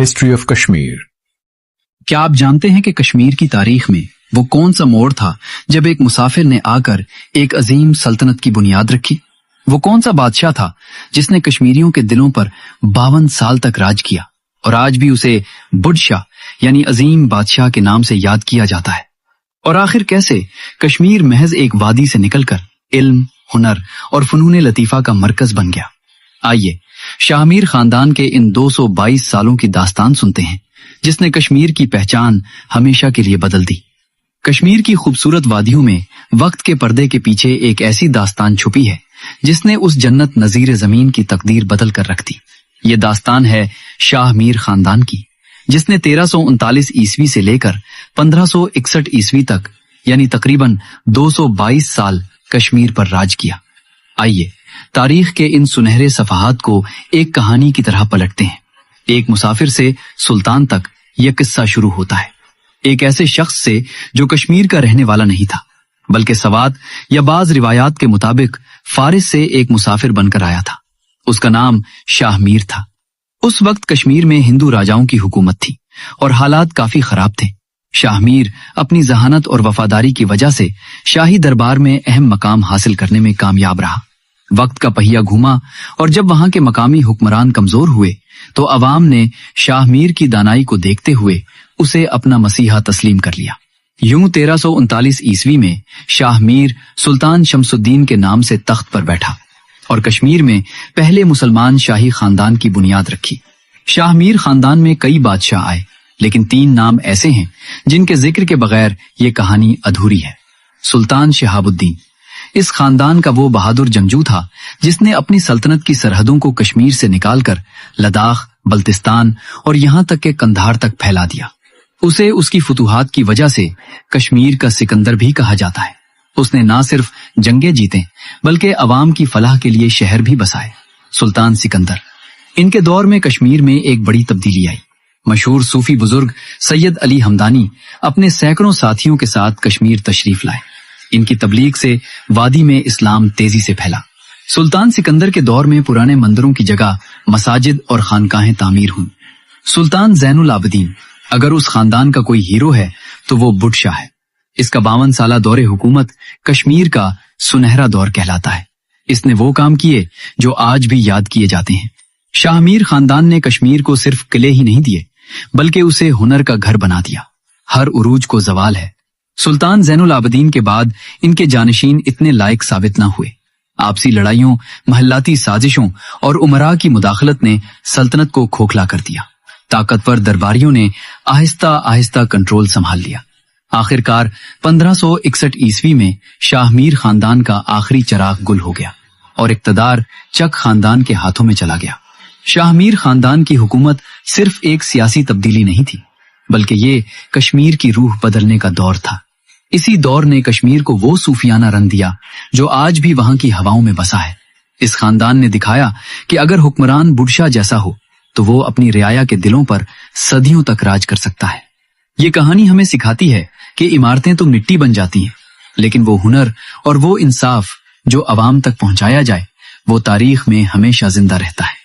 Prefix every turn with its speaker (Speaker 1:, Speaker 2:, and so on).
Speaker 1: History of Kashmir.
Speaker 2: क्या आप जानते हैं कि कश्मीर की तारीख में वो कौन सा मोड़ था जब एक मुसाफिर ने आकर एक अजीम सल्तनत की बुनियाद रखी? वो कौन सा बादशाह था जिसने कश्मीरियों के दिलों पर 52 साल तक राज किया और आज भी उसे बुढ़शाह यानी अजीम बादशाह के नाम से याद किया जाता है? और आखिर कैसे कश्मीर महज एक वादी से निकलकर इल्म, हुनर और फनून लतीफा का मरकज बन गया? आइए शाह मीर खानदान के इन 222 सालों की दास्तान सुनते हैं जिसने कश्मीर की पहचान हमेशा के लिए बदल दी। कश्मीर की खूबसूरत वादियों में वक्त के पर्दे के पीछे एक ऐसी दास्तान छुपी है जिसने उस जन्नत नजीर जमीन की तकदीर बदल कर रख दी। ये दास्तान है शाह मीर खानदान की, जिसने 1339 ईस्वी से लेकर 1561 ईस्वी तक यानी तकरीबन 222 साल कश्मीर पर राज किया। आइए तारीख के इन सुनहरे सफहात को एक कहानी की तरह पलटते हैं। एक मुसाफिर से सुल्तान तक यह किस्सा शुरू होता है, एक ऐसे शख्स से जो कश्मीर का रहने वाला नहीं था बल्कि सवात या बाज रिवायात के मुताबिक फारिस से एक मुसाफिर बनकर आया था। उसका नाम शाह मीर था। उस वक्त कश्मीर में हिंदू राजाओं की हुकूमत थी और हालात काफी खराब थे। शाह मीर अपनी जहानत और वफादारी की वजह से शाही दरबार में अहम मकाम हासिल करने में कामयाब रहा। वक्त का पहिया घूमा और जब वहां के मकामी हुक्मरान कमजोर हुए तो अवाम ने शाह मीर की दानाई को देखते हुए उसे अपना मसीहा तस्लीम कर लिया। यूं 1339 ईस्वी में शाह मीर सुल्तान शमसुद्दीन के नाम से तख्त पर बैठा और कश्मीर में पहले मुसलमान शाही खानदान की बुनियाद रखी। शाह मीर खानदान में कई बादशाह आए, लेकिन 3 नाम ऐसे हैं जिनके जिक्र के बगैर ये कहानी अधूरी है। सुल्तान शहाबुद्दीन इस खानदान का वो बहादुर जंगजू था जिसने अपनी सल्तनत की सरहदों को कश्मीर से निकालकर लद्दाख, बल्तिस्तान और यहां तक के कंधार तक फैला दिया। उसे उसकी फुतूहात की वजह से कश्मीर का सिकंदर भी कहा जाता है। उसने ना सिर्फ जंगे जीते बल्कि अवाम की फलाह के लिए शहर भी बसाए। सुल्तान सिकंदर, इनके दौर में कश्मीर में एक बड़ी तब्दीली आई। मशहूर सूफी बुजुर्ग सैयद अली हमदानी अपने सैकड़ों साथियों के साथ कश्मीर तशरीफ लाए। इनकी तबलीग से वादी में इस्लाम तेजी से फैला। सुल्तान सिकंदर के दौर में पुराने मंदिरों की जगह मसाजिद और खानकाहें तामीर हुई। सुल्तान ज़ैनुल आबिदीन, अगर उस खानदान का कोई हीरो है तो वो बुढ़शाह है। इसका 52 साला दौरे हुकूमत कश्मीर का सुनहरा दौर कहलाता है। इसने वो काम किए जो आज भी याद किए जाते हैं। शाह मीर खानदान ने कश्मीर को सिर्फ किले ही नहीं दिए बल्कि उसे हुनर का घर बना दिया। हर उरूज को जवाल है। सुल्तान ज़ैनुल आबिदीन के बाद इनके जानशीन इतने लायक साबित न हुए। आपसी लड़ाइयों, महल्लाती साजिशों और उमरा की मुदाखलत ने सल्तनत को खोखला कर दिया। ताकतवर दरबारियों ने आहिस्ता आहिस्ता कंट्रोल संभाल लिया। आखिरकार 1561 ईस्वी में शाह मीर खानदान का आखिरी चिराग गुल हो गया और इक्तदार चक खानदान के हाथों में चला गया। शाह मीर खानदान की हुकूमत सिर्फ एक सियासी तब्दीली नहीं थी बल्कि ये कश्मीर की रूह बदलने का दौर था। इसी दौर ने कश्मीर को वो सूफियाना रंग दिया जो आज भी वहां की हवाओं में बसा है। इस खानदान ने दिखाया कि अगर हुक्मरान बुढ़शाह जैसा हो तो वो अपनी रियाया के दिलों पर सदियों तक राज कर सकता है। ये कहानी हमें सिखाती है कि इमारतें तो मिट्टी बन जाती हैं, लेकिन वो हुनर और वो इंसाफ जो अवाम तक पहुंचाया जाए वो तारीख में हमेशा जिंदा रहता है।